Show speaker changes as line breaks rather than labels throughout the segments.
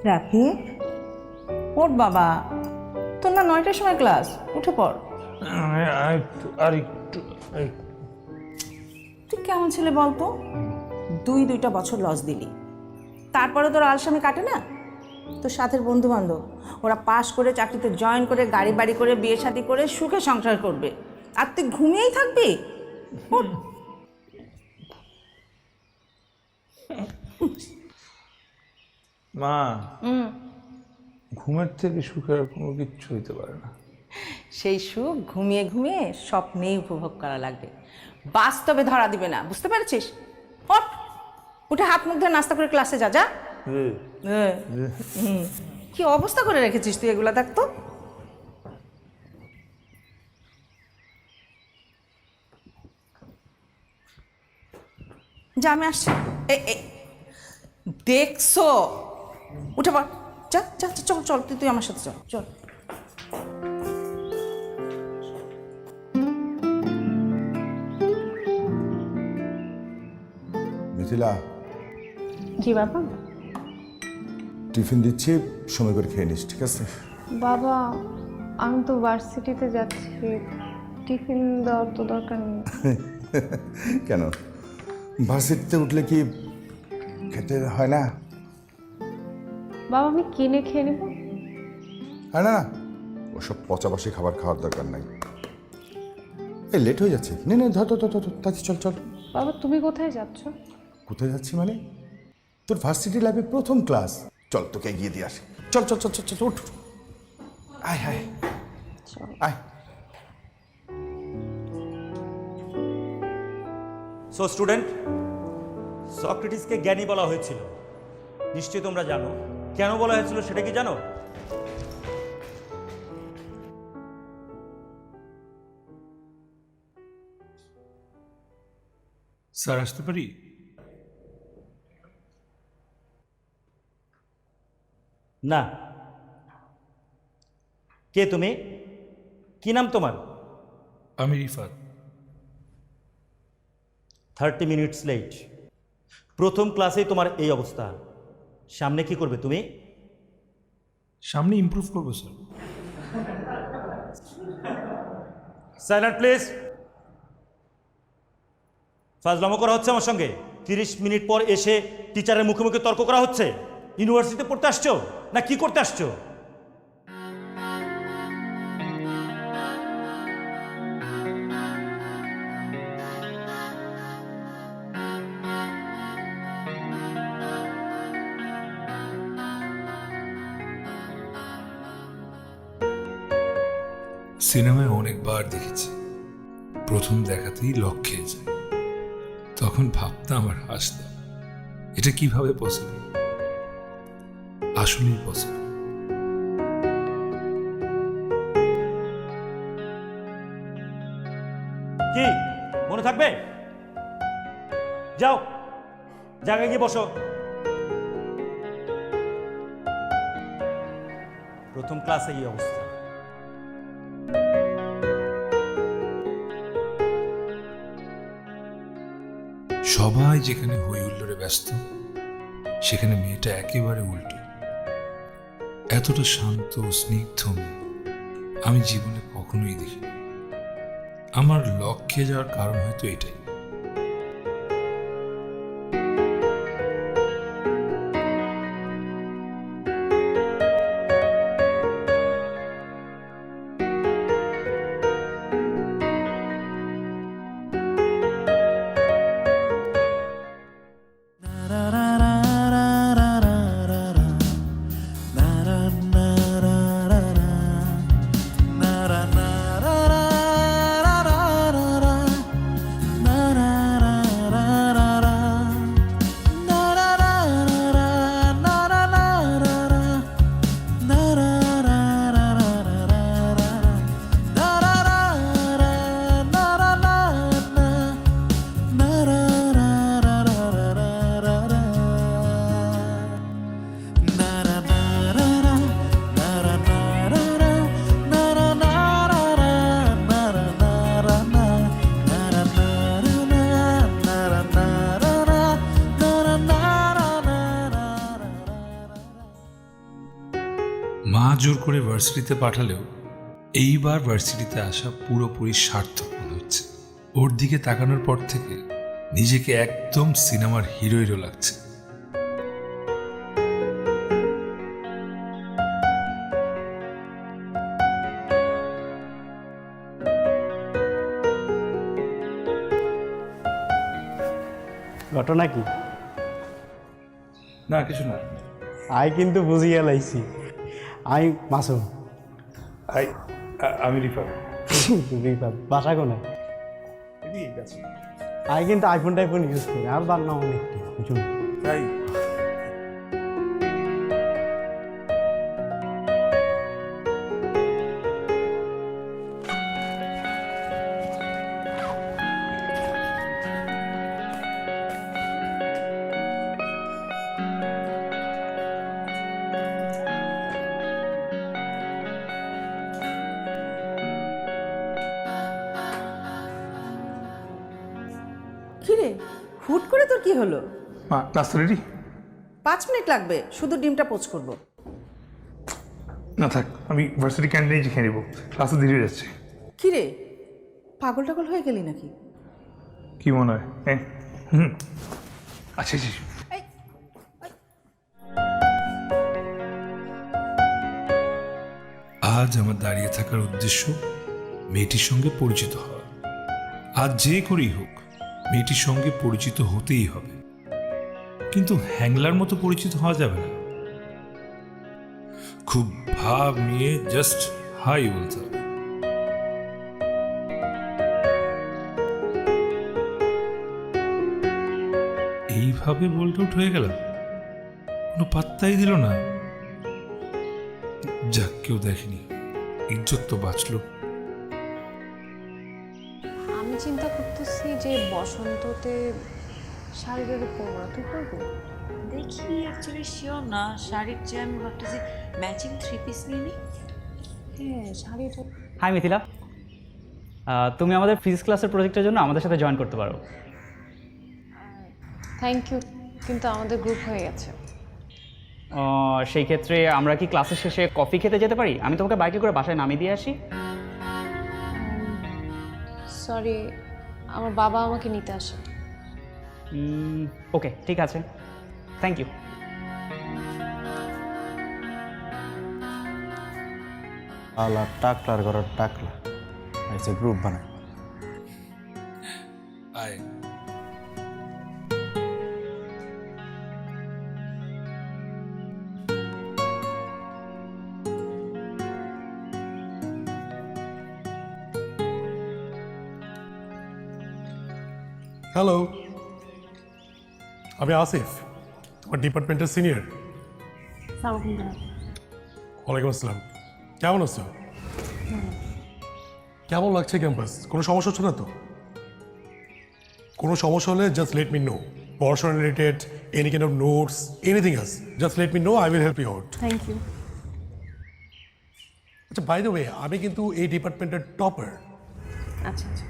রাফি, ওঠ বাবা, তোর না 9টার সময় ক্লাস, উঠে পড়।
আর একটু
তুই কেমন ছেলে বলতো? 2 বছর লস দিলি, তারপরে তোর আলসামি কাটে না? তোর সাথের বন্ধু বান্ধব ওরা পাশ করে চাকরিতে জয়েন করে গাড়ি বাড়ি করে বিয়ে শাদী করে সুখে সংসার করবে, আর তুই ঘুমিয়েই থাকবি? ওঠ।
মা, ঘুমের থেকে সুখের আর কোনো কিচ্ছু হইতে পারে না।
সেই সুখ ঘুমিয়ে ঘুমিয়ে স্বপ্নেই উপভোগ করা লাগবে, বাস্তবে ধরা দিবে না, বুঝতে পেরেছিস? ওঠ, উঠে হাত মুখ ধরে নাস্তা করে ক্লাসে যা। যা। কি অবস্থা করে রেখেছিস তুই, এগুলা দেখ তো। যা, আমি আসছি। দেখছো, উঠে পড়, যা যা, চল চল, তুই আমার সাথে চল চল।
মিথিলা,
জি বাবা।
টিফিন দিচ্ছি, সময় করে খেয়ে নিস, ঠিক আছে?
বাবা, আমি তো ভার্সিটিতে যাচ্ছি, টিফিন দেওয়ার তো দরকার নেই।
কেন, ভার্সিটিতে উঠলে কি খেতে হয় না?
বাবা, আমি কিনে খেয়ে নেব।
হয় না, ওসব পচাবাসি খাবার খাওয়ার দরকার নাই। এই লেট হয়ে যাচ্ছে, নে নে, ধর ধর ধর ধর, তাড়াতাড়ি চল চল।
বাবা, তুমি কোথায় যাচ্ছ?
কোথায় যাচ্ছি মানে? তোর ভার্সিটি লাইফে প্রথম ক্লাস, চল তোকে এগিয়ে দিয়ে আসি। চল চল চল চল চল, উঠ। আয় আয় আয়।
সো স্টুডেন্ট, সক্রেটিসকে জ্ঞানী বলা হয়েছিল, নিশ্চয়ই তোমরা জানো। কেন বলা হয়েছিল সেটা কি জানো?
স্যার, আসতে পারি?
না। কে তুমি? কি নাম তোমার?
আমি রিফাত।
30 minutes late. প্রথম ক্লাসেই তোমার এই অবস্থা, সামনে কি করবে তুমি?
সামনে ইমপ্রুভ করবো স্যার।
Silent please. ফাজলামো করা হচ্ছে আমার সঙ্গে। 30 মিনিট পর এসে টিচারের মুখে মুখে তর্ক করা হচ্ছে। ইউনিভার্সিটিতে পড়তে আসছো না কি করতে আসছো?
সিনেমায় অনেকবার দেখেছি, প্রথম দেখাতেই লক খেয়ে যায়। তখন ভাবতাম আর হাসতাম, এটা কিভাবে পসিবল? আসলেই পসিবল।
কি মনে থাকবে? যাও, জায়গায় গিয়ে বসো। প্রথম ক্লাসে এই অবস্থা।
সবাই যেখানে হই হুল্লোড়ে ব্যস্ত, সেখানে মেয়েটা একেবারে উল্টো। এতটা শান্ত স্নিগ্ধ মেয়ে আমি জীবনে কখনোই দেখিনি। আমার লক্ষ্যে যাওয়ার কারণ হয়তো এটাই। মা জোর করে ভার্সিটিতে পাঠালেও এইবার ভার্সিটিতে আসা পুরোপুরি সার্থক মনে হচ্ছে। ওর দিকে তাকানোর পর থেকে নিজেকে একদম সিনেমার হিরো লাগছে।
ঘটনা কি?
না কিছু না।
আই কিন্তু বুঝিয়ে লাইছি। আই মাসুম।
আমি রিফার।
বাসা কোনে? আই কিন্তু আইফোন টাইফোন ইউজ করি, আর বার না অনেক বুঝুন।
তাই
কিরে, হুট করে তোর কি হলো?
মা নাস্তা রেডি?
5 মিনিট লাগবে, শুধু ডিমটা পোচ করব।
না থাক, আমি ভার্সিটি ক্যান্টিনে যে খেয়ে নেবো, ক্লাসে দেরি হয়ে যাচ্ছে।
কিরে, পাগল টাগল হয়ে গেলি নাকি?
কি মনে হয়? আচ্ছা আচ্ছা।
আজ আমার দাঁড়িয়ে থাকার উদ্দেশ্য মেয়েটির সঙ্গে পরিচিত হওয়া। আজ যে করেই হোক মেয়েটির সঙ্গে পরিচিত হতেই হবে, কিন্তু হ্যাংলার মতো পরিচিত হওয়া যাবে না। খুব ভাব নিয়ে জাস্ট হাই বলতে হবে। এইভাবে বোল্ড আউট হয়ে গেলাম, কোনো পাত্তাই দিল না। যাক, কেউ দেখেনি, ইজ্জত তো বাঁচলো।
আমি চিন্তা করতেছি যে বসন্ততে শাড়ি টাড়ি পরবো না, তুই পরবি?
দেখি অ্যাকচুয়ালি শিওর না, শাড়ির চেয়ে আমি ভাবতেছি ম্যাচিং 3 পিস নিয়ে নিই।
হ্যাঁ, শাড়িটা।
হাই মিথিলা, তুমি আমাদের ফিজিক্স ক্লাসের প্রজেক্টের জন্য আমাদের সাথে জয়েন করতে পারো।
থ্যাংক ইউ, কিন্তু আমাদের গ্রুপ হয়ে গেছে।
সেই ক্ষেত্রে আমরা কি ক্লাসের শেষে কফি খেতে যেতে পারি? আমি তোমাকে বাইকে করে বাসায় নামিয়ে দিয়ে আসি।
সরি, আমার বাবা আমাকে নিতে আসে।
ওকে, ঠিক আছে, থ্যাংক ইউ।
আলা টাকলার ঘরের টাকলা আইসে গ্রুপ বানায়।
আয়,
হ্যালো, আমি আসিফ, তোমার ডিপার্টমেন্টের সিনিয়র। ওয়ালাইকুম আসসালাম, কেমন আছো? কেমন লাগছে ক্যাম্পাস? কোনো সমস্যা হচ্ছে না তো? কোনো সমস্যা হলে জাস্ট লেট মি নো। পড়াশোনা related, any kind of notes, anything else, just let me know, I will help you out.
Thank you.
আচ্ছা, বাই দ্য ওয়ে, আমি কিন্তু এই ডিপার্টমেন্টের টপার।
আচ্ছা আচ্ছা,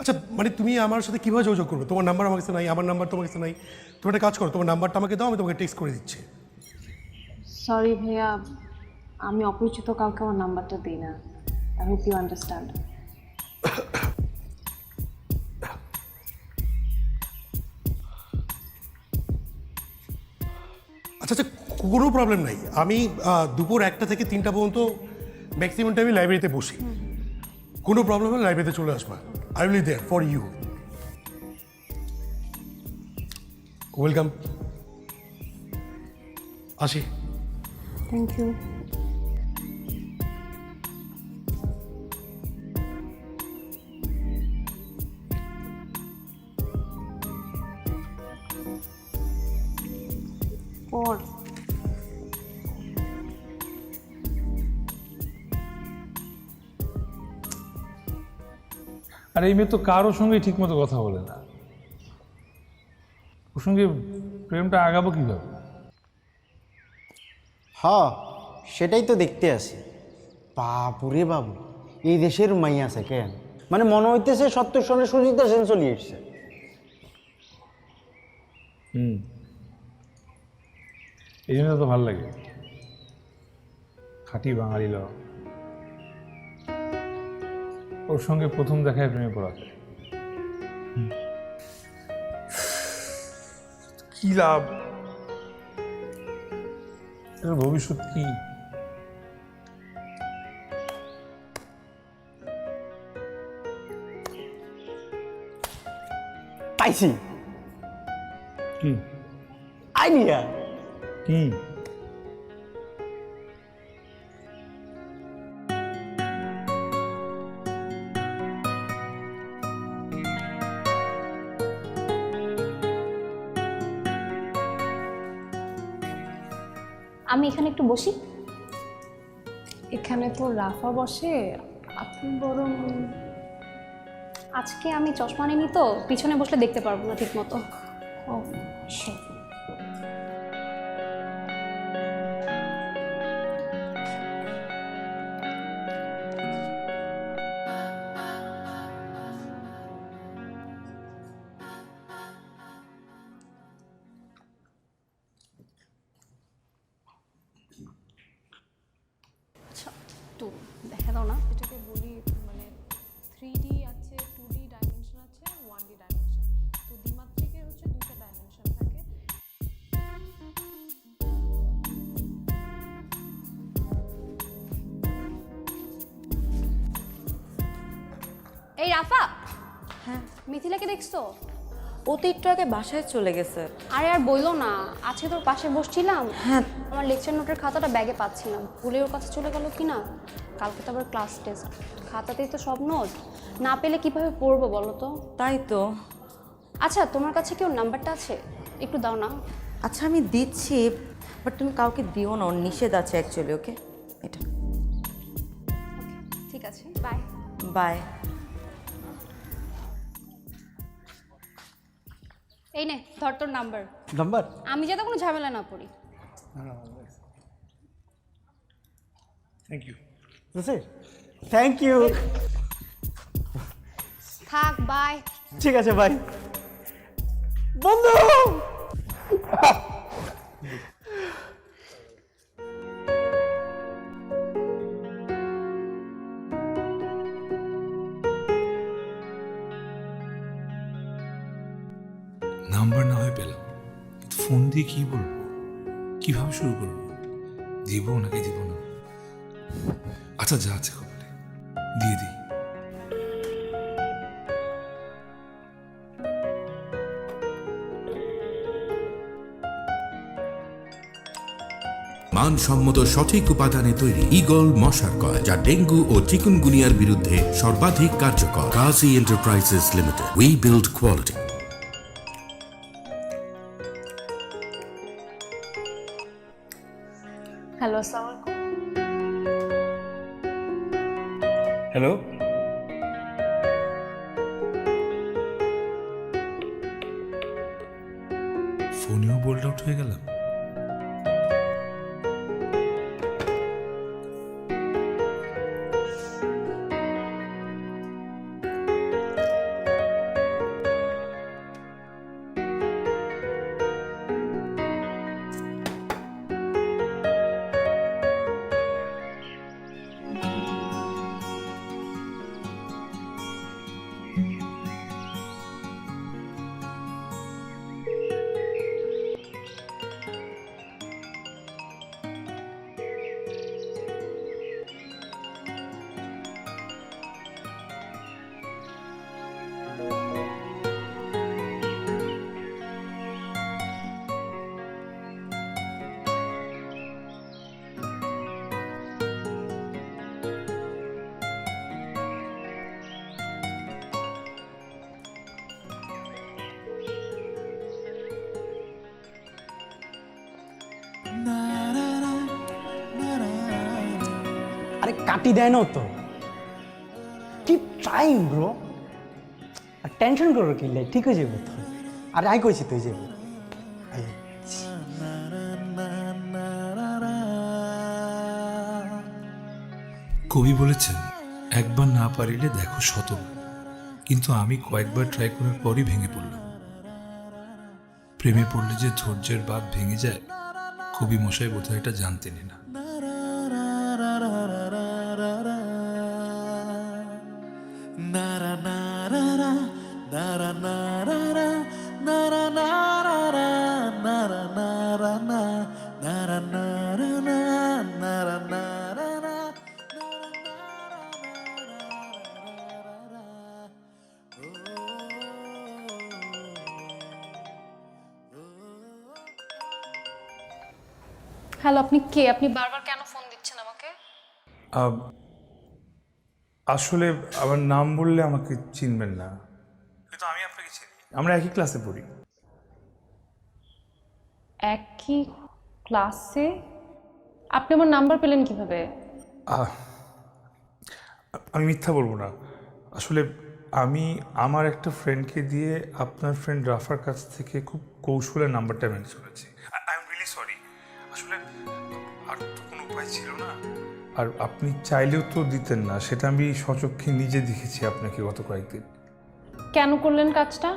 আচ্ছা, মানে তুমি আমার সাথে কীভাবে যোগাযোগ করবে? তোমার নাম্বার আমার কাছে নাই, আমার নাম্বার তোমার কাছে নাই। তুমি একটা কাজ করো, তোমার নাম্বারটা আমাকে দাও, আমি তোমাকে টেক্সট করে দিচ্ছি।
সরি ভাইয়া, আমি অপরিচিত কাউকে আমার নাম্বারটা দিই না। I hope you understand.
আচ্ছা আচ্ছা, কোনো প্রবলেম নাই। আমি দুপুর 1টা থেকে 3টা পর্যন্ত ম্যাক্সিমাম টাইমে লাইব্রেরিতে বসি। কোনো প্রবলেম হলে লাইব্রেরিতে চলে আসবা। I will be there for you. Welcome. আসি।
Thank you. পর
আর এই মেয়ে তো কারোর সঙ্গে ঠিক মতো কথা বলে না, ওর সঙ্গে প্রেমটা আগাবো কিভাবে?
হ্যাঁ, সেটাই তো দেখতে আসি। বাবুরে বাবু, এই দেশের মাই আছে কেন? মানে মনে হইতেছে 70 সনে সুজিতা সেন চলে এসছে।
এই জন্য তো ভালো লাগে, খাঁটি বাঙালি লোক। ওর সঙ্গে প্রথম দেখায় প্রেমে পড়া যায়। কি লাভ, এর ভবিষ্যৎ কি?
পাইছি
কি
আইডিয়া।
কি?
আমি এখানে একটু বসি। এখানে তো রাফা বসে, আপনি বরং আজকে আমি চশমা নিইনি তো পিছনে বসলে দেখতে পারবো না ঠিক মতো। ও sure. আচ্ছা একটু দেখা দাও না, এটাকে বলি মানে 3D আছে, 2D ডাইমেনশন আছে, 1D ডাইমেনশন। তো দ্বিমাত্রিকের হচ্ছে দুটো ডাইমেনশন থাকে। এই রাফা,
হ্যাঁ,
মিথিলাকে দেখছো?
ও তো একটু আগে বাসায় চলে গেছে।
আরে আর বইলো না, আজকে তোর পাশে বসছিলাম,
হ্যাঁ,
আমার লেকচার নোটের খাতাটা ব্যাগে পাচ্ছিলাম, ভুলে ওর কাছে চলে গেল কি না। কালকে তো আবার ক্লাস টেস্ট, খাতাতেই তো সব নোট, না পেলে কিভাবে পড়বো বলো তো?
তাই তো।
আচ্ছা তোমার কাছে কি ওর নাম্বারটা আছে? একটু দাও না।
আচ্ছা আমি দিচ্ছি, বাট তুমি কাউকে দিও না, ওর নিষেধ আছে অ্যাকচুয়ালি। ওকে, এটা
ঠিক আছে, বাই
বাই।
এই নে ধর তোর নাম্বার।
নাম্বার?
আমি যাতে কোনো ঝামেলা না পড়ি।
Thank you.
Thank you.
থাক, বাই।
ঠিক আছে ভাই। বন্ধু
নাম্বার না হয় পেলাম, কিন্তু ফোন দিয়ে কি বলবো, কিভাবে শুরু করবো, দিব নাকি দিব না? আচ্ছা যা আছে খবরে দিয়ে দিই।
মানসম্মত সঠিক উপাদানে তৈরি ঈগল মশার কয়েল, যা ডেঙ্গু ও চিকুনগুনিয়ার বিরুদ্ধে সর্বাধিক কার্যকর। Kazi enterprises limited, we build quality.
Hello, আসসালামু আলাইকুম।
হ্যালো,
ফোনেও বোল্ড আউট হয়ে গেলাম।
আরে কাটি দেয় না তো, কিপ ট্রাইং ব্রো। আর টেনশন করো কি লাই, ঠিক হয়ে যাবো তো। আরে আই কইছি তুই যাবো।
কবি বলেছেন, একবার না পারিলে দেখো শতবার। কিন্তু আমি কয়েকবার ট্রাই করার পরই ভেঙে পড়লাম। প্রেমে পড়লে যে ধৈর্যের বাঁধ ভেঙে যায় কবি মশাই বোধহয় এটা জানতেনই না।
হ্যালো, আপনি কে? আপনি বারবার কেন ফোন দিচ্ছেন আমাকে?
আসলে আমার নাম বললে আমাকে চিনবেন না, কিন্তু আমি আপনাকে চিনি, আমরা একই ক্লাসে পড়ি।
একই ক্লাসে? আপনি আমার নাম্বার পেলেন কিভাবে?
আমি মিথ্যা বলবো না, আসলে আমি আমার একটা ফ্রেন্ডকে দিয়ে আপনার ফ্রেন্ড রাফার কাছ থেকে খুব কৌশলে নাম্বারটা ম্যানেজ করেছি। আই এম রিয়েলি সরি, আসলে আর তো কোনো উপায় ছিল না, আর আপনি চাইলেও তো দিতেন না, সেটা আমি সচক্ষে নিজে দেখেছি আপনাকে গত কয়েকদিন।
কেন করলেন কাজটা?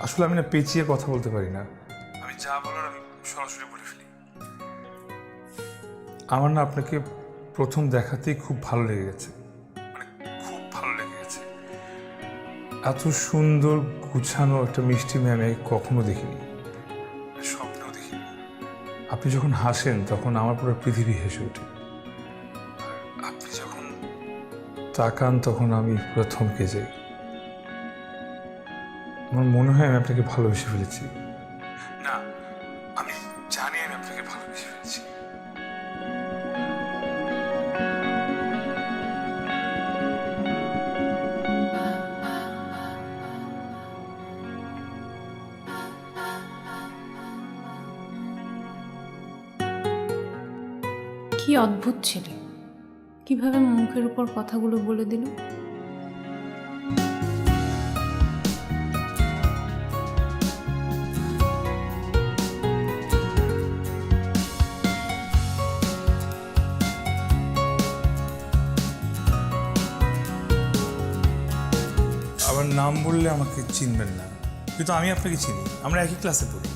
আসলে আমি না পেঁচিয়ে কথা বলতে পারি না, আমি যা বলার আমি সরাসরি বলে ফেলি। আমার না আপনাকে প্রথম দেখাতেই খুব ভালো লেগে গেছে, মানে খুব ভালো লেগে গেছে। এত সুন্দর গুছানো একটা মিষ্টি মেয়ে আমি কখনো দেখিনি, স্বপ্নেও দেখিনি। আপনি যখন হাসেন তখন আমার পুরো পৃথিবী হেসে ওঠে, আপনি যখন তাকান তখন আমি পুরো থমকে যাই। আমার মনে হয় আমি আপনাকে ভালোবেসে ফেলেছি। না, আমি জানি আমি আপনাকে ভালোবেসে ফেলেছি।
কি অদ্ভুত ছেলে, কিভাবে মুখের উপর কথাগুলো বলে দিল।
আমার নাম বললে আমাকে চিনবেন না, কিন্তু আমি আপনাকে চিনি, আমরা একই ক্লাসে পড়ি।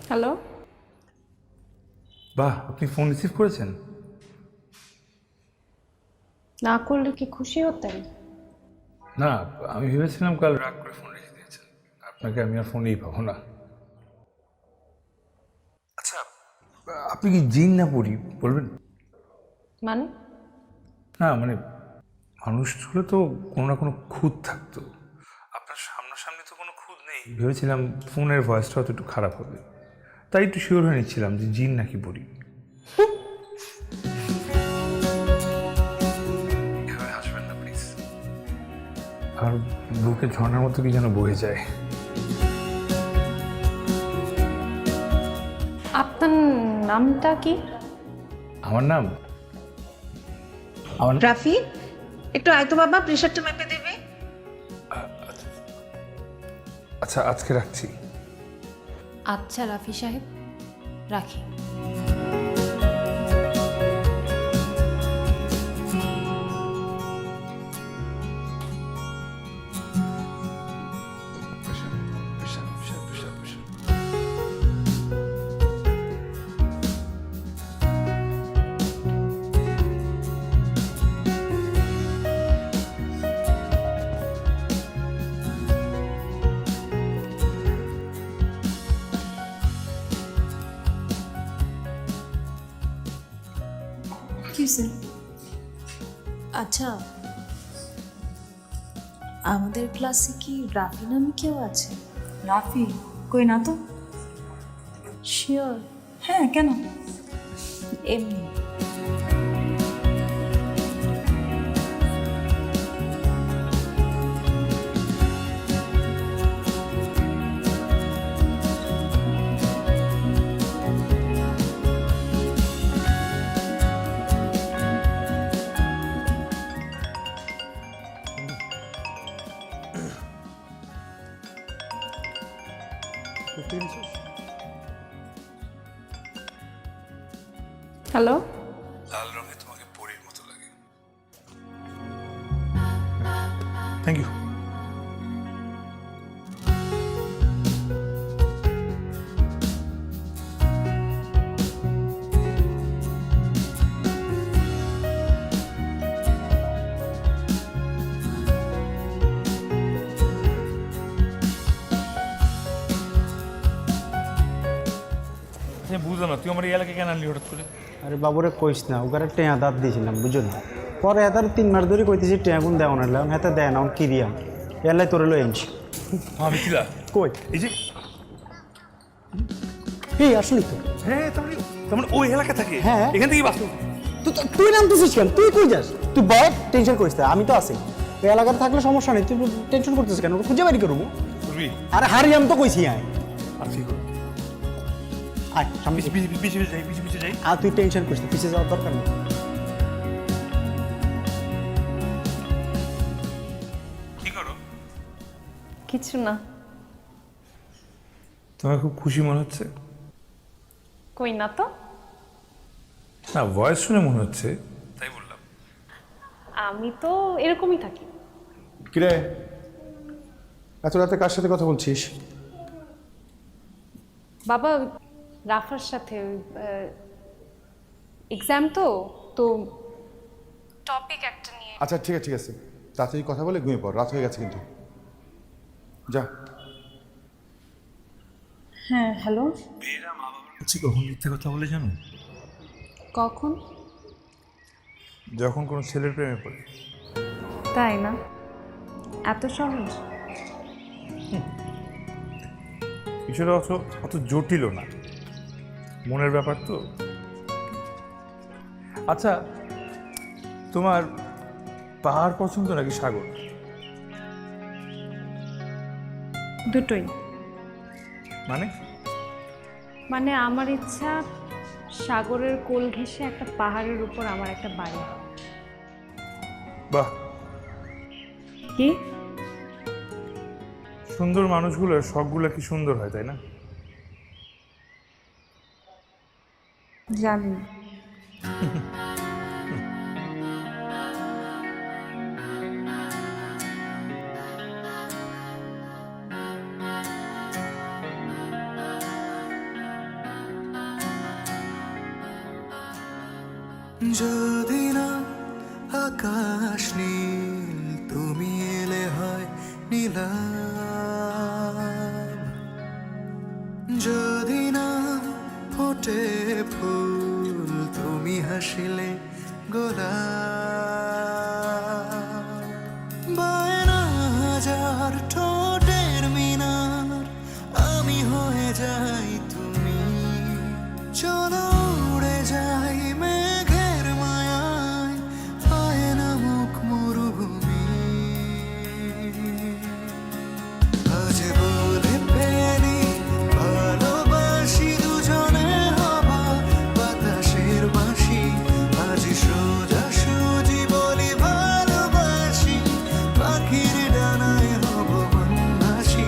হ্যালো,
বাহ, আপনি ফোন রিসিভ করেছেন?
না করলে কি খুশি হতেন?
না, আমি ভেবেছিলাম কাল রাগ করে ফোন রেখে দিয়েছেন, আপনাকে আমি আর ফোনেই পাবো না। আচ্ছা, আপনি কি জিন না পড়ি বলবেন?
মানে?
না মানে মানুষ হলে তো কোনো না কোনো খুঁত থাকতো, আপনার সামনাসামনি তো কোনো খুঁত নেই। ভেবেছিলাম ফোনের ভয়েসটা হয়তো একটু খারাপ হবে, তাই একটু শিওর হয়ে নিচ্ছিলাম যে জিন নাকি পড়ি। এভাবে হাসবেন না প্লিজ, আর বুকে ঝর্ণার মতো কি যেন বয়ে যায়।
আপনার নামটা কি?
আমার নাম
রাফি, একটু আয় তো বাবা, প্রেশারটা মেপে দেবে।
আচ্ছা, আজকে রাখছি।
আচ্ছা রাফি সাহেব, রাখি।
আচ্ছা, আমাদের ক্লাসে কি রাফি নামে কেউ আছে?
রাফি কই না তো।
শিওর?
হ্যাঁ, কেন?
এমনি।
হ্যালো,
লাল রঙে তোমাকে পরীর মতো লাগে।
Thank you. বুঝলাম না, তুই আমার এই এলাকায় কেন আনলি হঠাৎ করে?
আরে বাবুরে কইস না, ওখানে টেঁয়া দাঁত দিয়েছিলাম বুঝো না। পরে এতার 3 মাস ধরে কইতেছি টেঁয়া গুণ দেওয়া না, হেতে দেয় না, কিরিয়াম এলাই তোরে লই আনছি।
আমি কিলা
কই
এই যে,
এই আসলি তো?
হ্যাঁ তার ওই এলাকা থাকে।
হ্যাঁ।
এখান থেকেই বাস্তব।
তুই নামতেছিস কেন? তুই কই যাস? তুই বল, টেনশন করিস না, আমি তো আছি। এই এলাকাতে থাকলে সমস্যা নেই, তুই টেনশন করতেছিস কেন? ওকে খুঁজে বাড়ি করবো।
করবি?
আরে হারিয়াম তো কইছি আয়
আছি।
আয় সামনে
পিছিয়ে যাই।
আর তুই টেনশন করিস না, পিছিয়ে যাওয়ার দরকার নেই।
কি করো?
কিছু না।
তোমার খুব খুশি মনে হচ্ছে?
কই না তো।
না, ভয়েস শুনে মনে হচ্ছে, তাই বললাম।
আমি তো এরকমই থাকি।
কিরে, এত রাতে কার সাথে কথা বলছিস?
বাবা, রাফার সাথে এক্সাম তো টপিক একটা নিয়ে।
আচ্ছা ঠিক আছে, তাড়াতাড়ি কথা বলে ঘুমিয়ে পড়, রাত হয়ে গেছে কিন্তু। যা।
হ্যাঁ, হ্যালো।
মেয়েরা মা বাবার কাছে কখন মিথ্যে কথা বলে জানো?
কখন?
যখন কোনো ছেলের প্রেমে পড়ে।
তাই না? এত সহজ?
বিষয়টা অত জটিলও না, মনের ব্যাপার তো। আচ্ছা, তোমার পাহাড় পছন্দ নাকি সাগর?
দুটোই।
মানে
আমার ইচ্ছা সাগরের কোল ঘেঁষে একটা পাহাড়ের উপর আমার একটা বাড়ি।
বাহ,
কি
সুন্দর মানুষগুলোর শখগুলো কি সুন্দর হয়, তাই না?
জানি।
যদি না আকাশ নীল, তুমি এলে হয় নীলাভ। যদি না ফোটে ফুল, তুমি হাসিলে গোলাপ। বায়না হাজার ঠোঁটের মিনার, আমি হয়ে যাই তুমি। চলো উড়ে যাই মেঘের মায়ায়, পায় না মুখ মরুভূমি। আজ বলে ফেলি ভালোবাসি, দুজনে হবা বাতাসের বাঁশি। আজ সোজা সুজি বলি ভালোবাসি, পাখির ডানায় হব মনবাসী।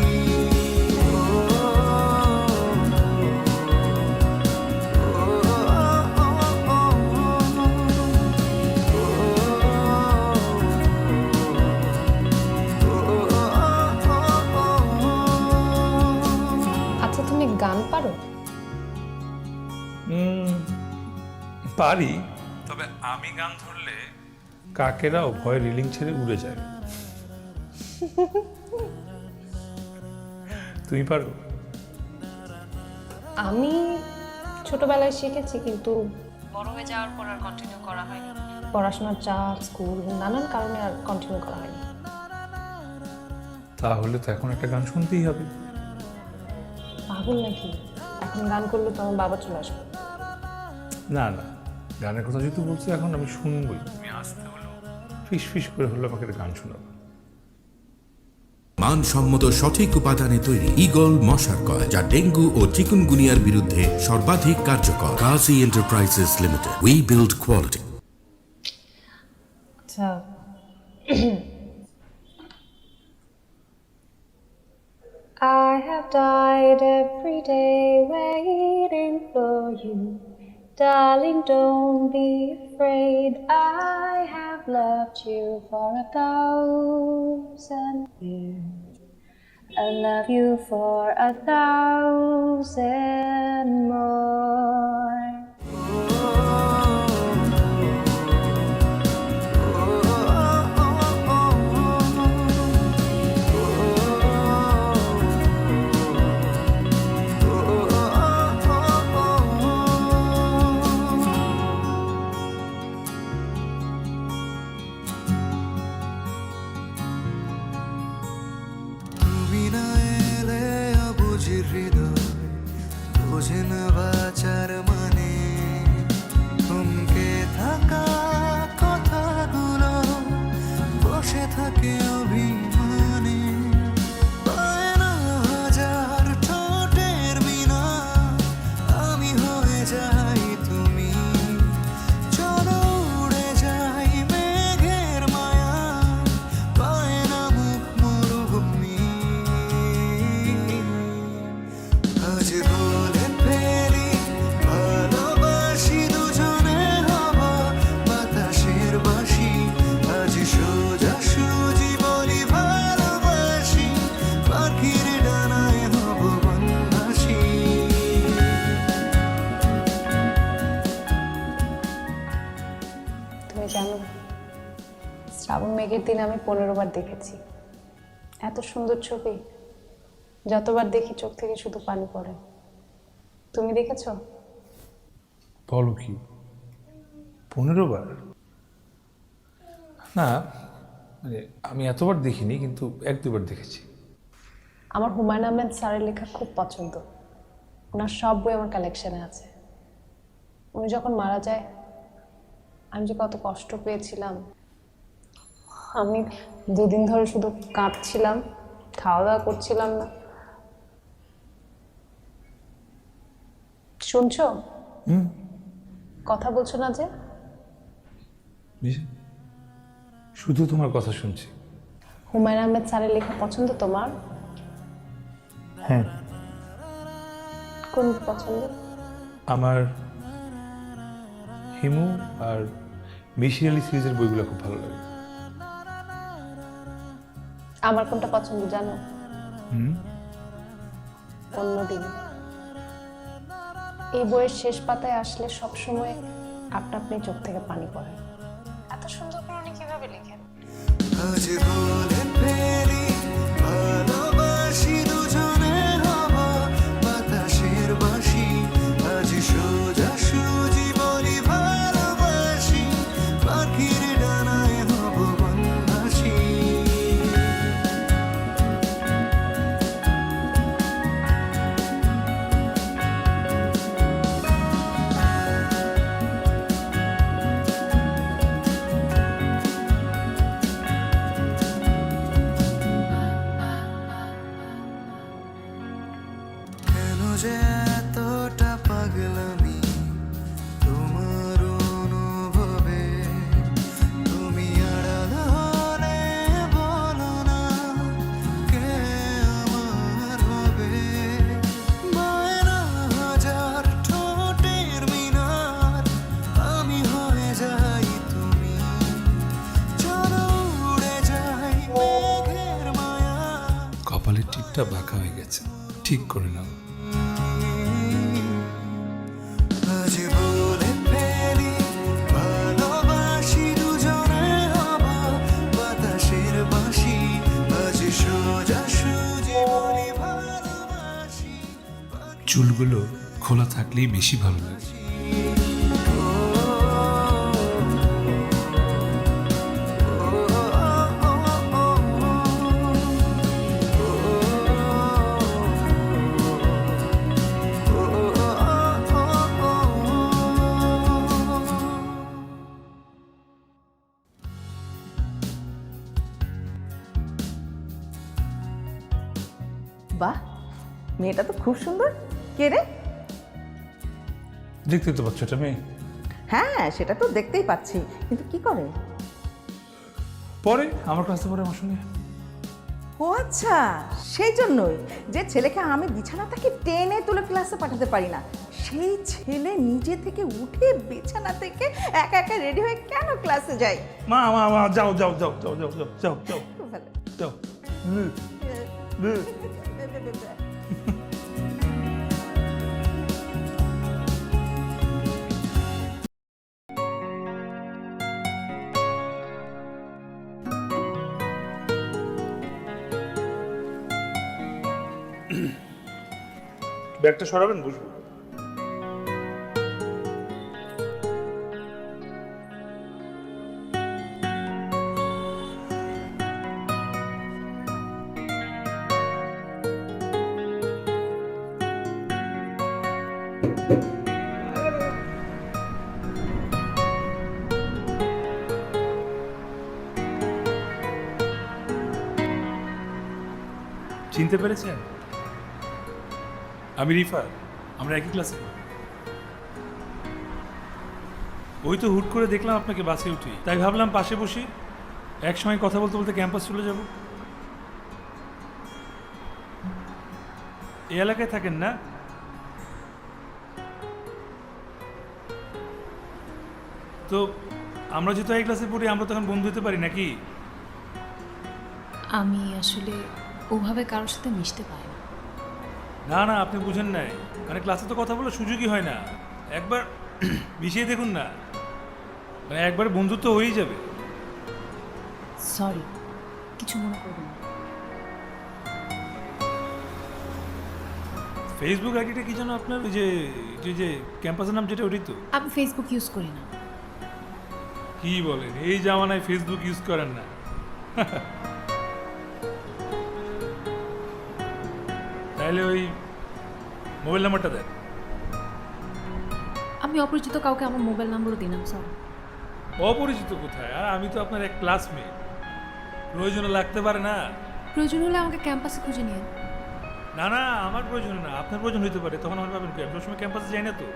আচ্ছা, তুমি গান পারো?
পারি, তবে আমি গান ধরলে কাকেরাও ভয় রিলিং ছেড়ে উড়ে যায়। তুমি পারো?
আমি ছোটবেলায় শিখেছি, কিন্তু বড় হয়ে যাওয়ার পর আর কন্টিনিউ করা হয়নি। পড়াশোনার চাপ, স্কুল, নানান কারণে আর কন্টিনিউ করা হয়নি।
তাহলে তো এখন একটা গান শুনতেই হবে।
পাগল নাকি? এখন গান করলে তো আমার বাবা চলে আসবে।
না, গানের কথা যেহেতু বলছি, এখন আমি শুনবই। তুমি আসতে হলো, ফিস করে হলো আমাকে একটা গান শোনাবো।
মানসম্মত সঠিক উপাদানে তৈরি ঈগল মশার কয়েল, যা ডেঙ্গু ও চিকুনগুনিয়ার বিরুদ্ধে সর্বাধিক কার্যকর। Kazi enterprises limited, we build quality.
আচ্ছা, I have died every day waiting for you. Darling, don't be afraid. I have loved you for 1,000 years. I love you for 1,000 more.
তুমি না এলে অবুঝি হৃদয় বোঝে না বাঁচার মানে থমকে থাকা কথাগুলো বসে থাকে অভিমানে পায় না হাজার ঠোঁটের মিনা আমি হয়ে যাই তুমি চলো উড়ে যাই মেঘের মায়া পায় না মুখ মরুভূমি আজ বলে ফেলি ভালোবাসি দুজনে হবা বাতাসের বাঁশি আজ সোজা সুজি বলি ভালোবাসি পাখির ডানায় হব বন্দাসী
তুমি জানো শ্রাবণ মেঘের দিন আমি 15 বার দেখেছি। এত সুন্দর ছবি যতবার দেখি চোখ থেকে শুধু পানি পড়ে। তুমি দেখেছো?
বলো কি 15 বার? না মানে আমি এতবার দেখিনি, কিন্তু 1-2 বার দেখেছি।
আমার হুমায়ুন আহমেদ স্যারের লেখা খুব পছন্দ। ওনার সব বই আমার কালেকশনে আছে। উনি যখন মারা যায় আমি যে কত কষ্ট পেয়েছিলাম। আমি 2 দিন ধরে শুধু কাঁদছিলাম, খাওয়া দাওয়া করছিলাম না। শুনছো? কথা বলছো না যে?
শুধু তোমার কথা শুনছি।
হুমায়ুন আহমেদ স্যারের লেখা পছন্দ তোমার?
হ্যাঁ,
কোন পছন্দ?
আমার হিমু আর মিশির আলী সিরিজের বইগুলো খুব ভালো লাগে।
আমার কোনটা পছন্দ জানো? অন্যদিন। এই বইয়ের শেষ পাতায় আসলে সবসময় আপনা আপনি চোখ থেকে পানি পড়ে। এত সুন্দর করে উনি কিভাবে লেখেন?
আজ বলে ফেলি ভালোবাসি দুজনে হবা বাতাসের বাঁশি আজ সোজা সুজি বলি ভালোবাসি পাখির ডানায় হব বন্দাসী কেন যে এতটা পাগলামি তোমার অনুভবে তুমি আড়াল হলে বলো না কে আমার হবে মায়েরা হাজার ঠোঁটের মিনার আমি হয়ে যাই তুমি চলো উড়ে যাই মেঘের মায়া
কপালের টিপটা বাঁকা হয়ে গেছে, ঠিক করে নাও।
আজ বলে ফেলি ভালোবাসি দুজনে হবা বাতাসের বাঁশি আজ সোজা সুজি বলি ভালোবাসি
চুলগুলো খোলা থাকলেই বেশি ভালো লাগে।
বাহ, মেয়েটা তো খুব সুন্দর। কে রে?
দেখতে তো পাচ্ছ এটা মেয়ে।
হ্যাঁ, সেটা তো দেখতেই পাচ্ছি, কিন্তু কি করে?
পরে আমার ক্লাসে পড়ে আমার সঙ্গে।
ও আচ্ছা, সেই জন্যই যে ছেলেকে আমি বিছানা থেকে টেনে তুলে ক্লাসে পাঠাতে পারি না, সেই ছেলে নিজে থেকে উঠে বিছানা থেকে একা একা রেডি হয়ে কেন ক্লাসে যায়?
মা মা মা যাও যাও যাও যাও যাও যাও যাও যাও
খুব ভালো।
যাও ব্যাগটা সরাবেন, বুঝবো। চিনতে পেরেছেন? আমি রিফাত, আমরা একই ক্লাসে। ওই তো হুট করে দেখলাম আপনাকে বাসে উঠি, তাই ভাবলাম পাশে বসি, এক সময় কথা বলতে বলতে ক্যাম্পাস চলে যাব। এই এলাকায় থাকেন না? তো আমরা যেহেতু এই ক্লাসে পড়ি, আমরা তখন বন্ধু হতে পারি নাকি?
আমি আসলে ওভাবে কারোর সাথে মিশতে পারি না।
না না, আপনি বুঝেন নাই, মানে ক্লাসে তো কথা বলার সুযোগই হয় না। একবার মিশিয়ে দেখুন না, মানে একবার বন্ধুত্ব হয়েই যাবে।
সরি, কিছু মনে করবেন না।
ফেসবুক আইডিটা কি যেন আপনার? ওই যে যে ক্যাম্পাসের নাম যেটা, ওটাই তো?
আমি ফেসবুক ইউজ করি না।
কি বলেন, এই জামানায় ফেসবুক ইউজ করেন না? তাহলে ওই মোবাইল নাম্বারটা দেন।
আমি অপরিচিত কাউকে আমার মোবাইল নাম্বারও দিলাম, স্যার।
অপরিচিত কোথায়? আর আমি তো আপনার এক ক্লাসমেট, প্রয়োজনে লাগতে পারে না?
প্রয়োজন হলে আমাকে ক্যাম্পাসে খুঁজে নিয়ে।
না না, আমার প্রয়োজন না, আপনার প্রয়োজন হইতে পারে, তখন আমার পাবেন কি? আমি সময় ক্যাম্পাসে যাই না তো।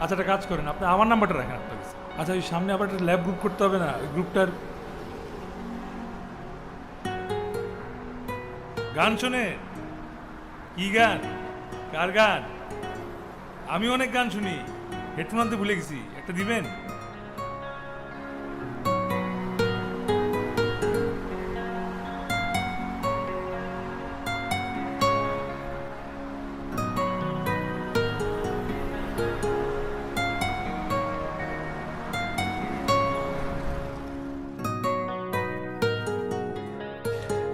আচ্ছা, একটা কাজ করেন, আপনি আমার নাম্বারটা রাখেন আপনার কাছে। আচ্ছা, ওই সামনে আবার একটা ল্যাব গ্রুপ করতে হবে না? ওই গ্রুপটার গান শোনে? কি গান? কার গান? আমি অনেক গান শুনি, হেডফোন আনতে ভুলে গেছি, একটা দিবেন?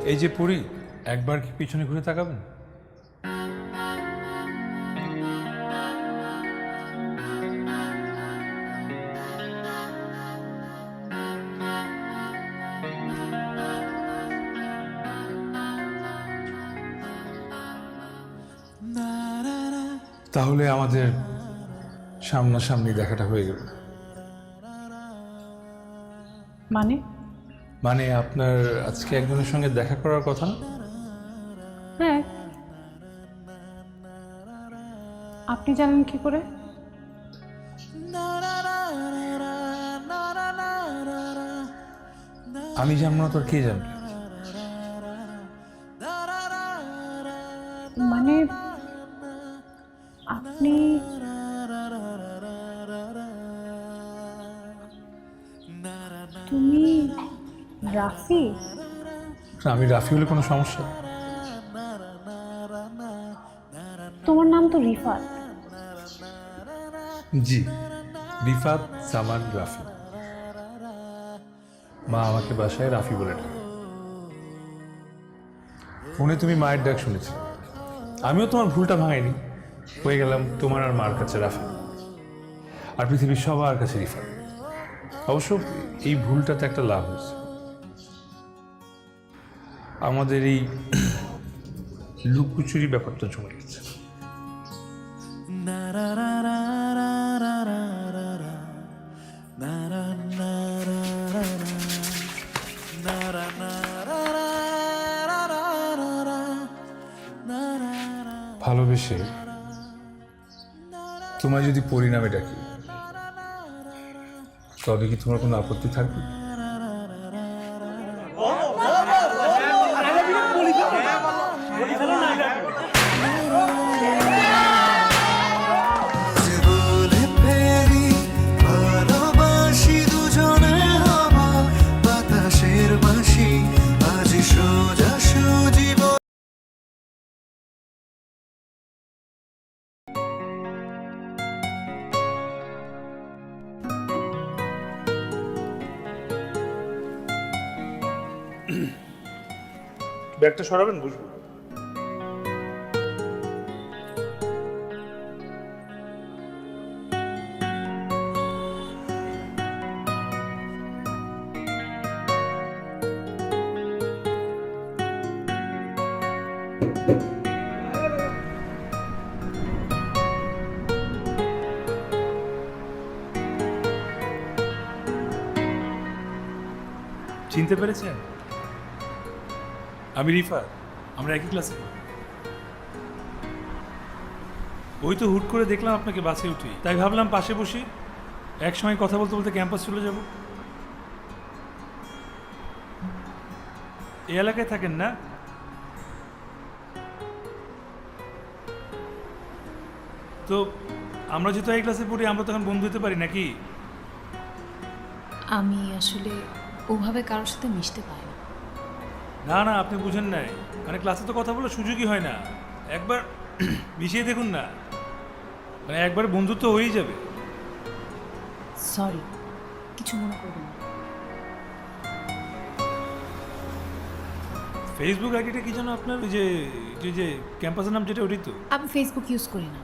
এই যে পড়ি, একবার কি পিছনে ঘুরে তাকাবেন? তাহলে আমাদের সামনাসামনি দেখাটা হয়ে গেল।
মানে?
মানে আপনার আজকে একজনের সঙ্গে দেখা করার কথা না?
হ্যাঁ। আপনি জানেন কি করে?
আমি জানবো না তোর কে জানবে?
মানে আপনি তুমি রাফি?
আমি রাফি হলে কোনো সমস্যা?
তোমার নাম তো রিফাত।
জি, রিফাত জামান রাফি। মা আমাকে বাসায় রাফি বলে ডাকে। ফোনে তুমি মায়ের ডাক শুনেছি, আমিও তোমার ভুলটা ভাঙাইনি, হয়ে গেলাম তোমার আর মার কাছে রাফি, আর পৃথিবীর সবার কাছে রিফাত। অবশ্য এই ভুলটাতে একটা লাভ হয়েছে, আমাদের এই লুকোচুরি ব্যাপারটা জমে গেছে। ভালোবেসে তোমায় যদি পরিণামে ডাকি, তবে কি তোমার কোনো আপত্তি থাকবে? ব্যাগটা সরাবেন, বুঝবো। চিনতে পেরেছেন? আমি রিফা, আমরা একই ক্লাসে। ওই তো হুট করে দেখলাম আপনাকে বাসে উঠি, তাই ভাবলাম পাশে বসি, এক সময় কথা বলতে বলতে ক্যাম্পাস চলে যাব। এই এলাকায় থাকেন না? তো আমরা যেহেতু এই ক্লাসে পড়ি, আমরা তখন বন্ধু হতে পারি নাকি?
আমি আসলে ওভাবে কারোর সাথে মিশতে পারি না।
না না, আপনি বুঝেন নাই, মানে ক্লাসে তো কথা বলার সুযোগই হয় না। একবার মিশিয়ে দেখুন না, মানে একবার বন্ধুত্ব হয়েই যাবে।
সরি, কিছু মনে করবেন না।
ফেসবুক আইডিটা কি জানো আপনার? ওই যে যে ক্যাম্পাসের নাম যেটা, ওটাই তো?
আমি ফেসবুক ইউজ করি না।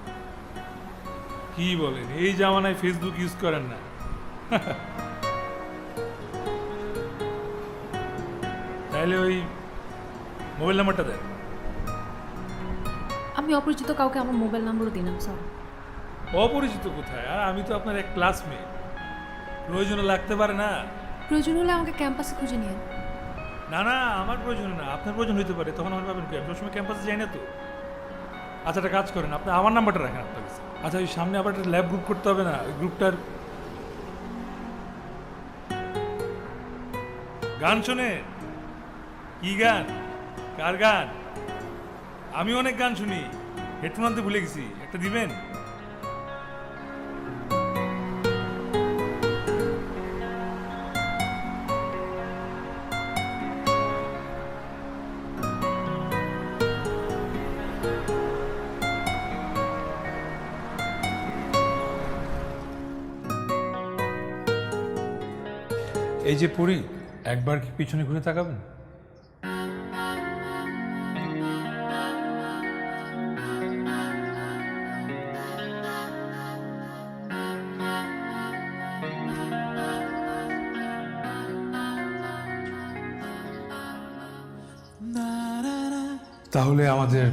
কি বলেন, এই জামানায় ফেসবুক ইউজ করেন না? তাহলে ওই মোবাইল নাম্বারটা দেন।
আমি অপরিচিত কাউকে আমার মোবাইল নাম্বারও দিই না, সরি।
অপরিচিত কোথায়? আর আমি তো আপনার এক ক্লাসমেট, প্রয়োজনে লাগতে পারে না?
প্রয়োজন হলে আমাকে ক্যাম্পাসে খুঁজে নিয়ে।
না না, আমার প্রয়োজন না, আপনার প্রয়োজন হইতে পারে, তখন আমার পাবেন কি? আমি সবসময় ক্যাম্পাসে যাই না তো। আচ্ছা, একটা কাজ করেন, আপনি আমার নাম্বারটা রাখেন আপনার কাছে। আচ্ছা, ওই সামনে আবার একটা ল্যাব গ্রুপ করতে হবে না? ওই গ্রুপটার গান শোনে? কি গান? কার গান? আমি অনেক গান শুনি, হেডফোন আনতে ভুলে গেছি, একটা দিবেন? এই যে পড়ি, একবার কি পিছনে ঘুরে তাকাবেন? তাহলে আমাদের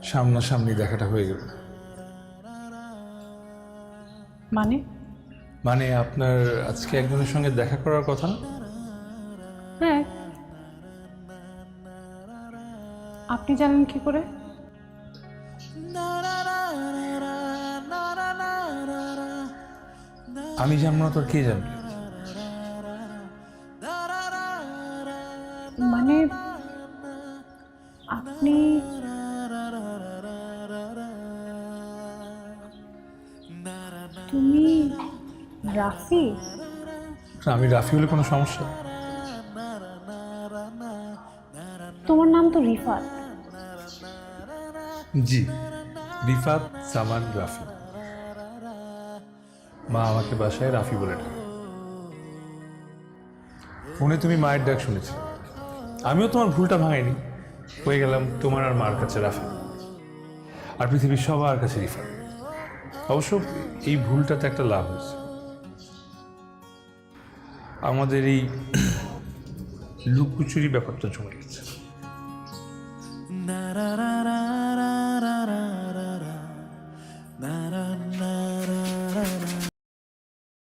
সামনাসামনি দেখাটা হয়ে গেল। মানে আপনার আজকে একজনের সঙ্গে দেখা করার কথা না?
হ্যাঁ। আপনি জানেন কি করে?
আমি জানবো না, তোর কে জানবে?
মানে আপনি তুমি রাফি?
আমি রাফি হলে কোনো সমস্যা?
তোমার নাম তো রিফাত।
জি, রিফাত জামান রাফি। মা আমাকে বাসায় রাফি বলে ডাকে। ফোনে তুমি মায়ের ডাক শুনেছি, আমিও তোমার ভুলটা ভাঙাইনি, হয়ে গেলাম তোমার আর মার কাছে রাফি, আর পৃথিবীর সবার কাছে রিফাত। অবশ্য এই ভুলটাতে একটা লাভ হয়েছে, আমাদের এই লুকোচুরি ব্যাপারটা জমে গেছে।
na na na na na na na na na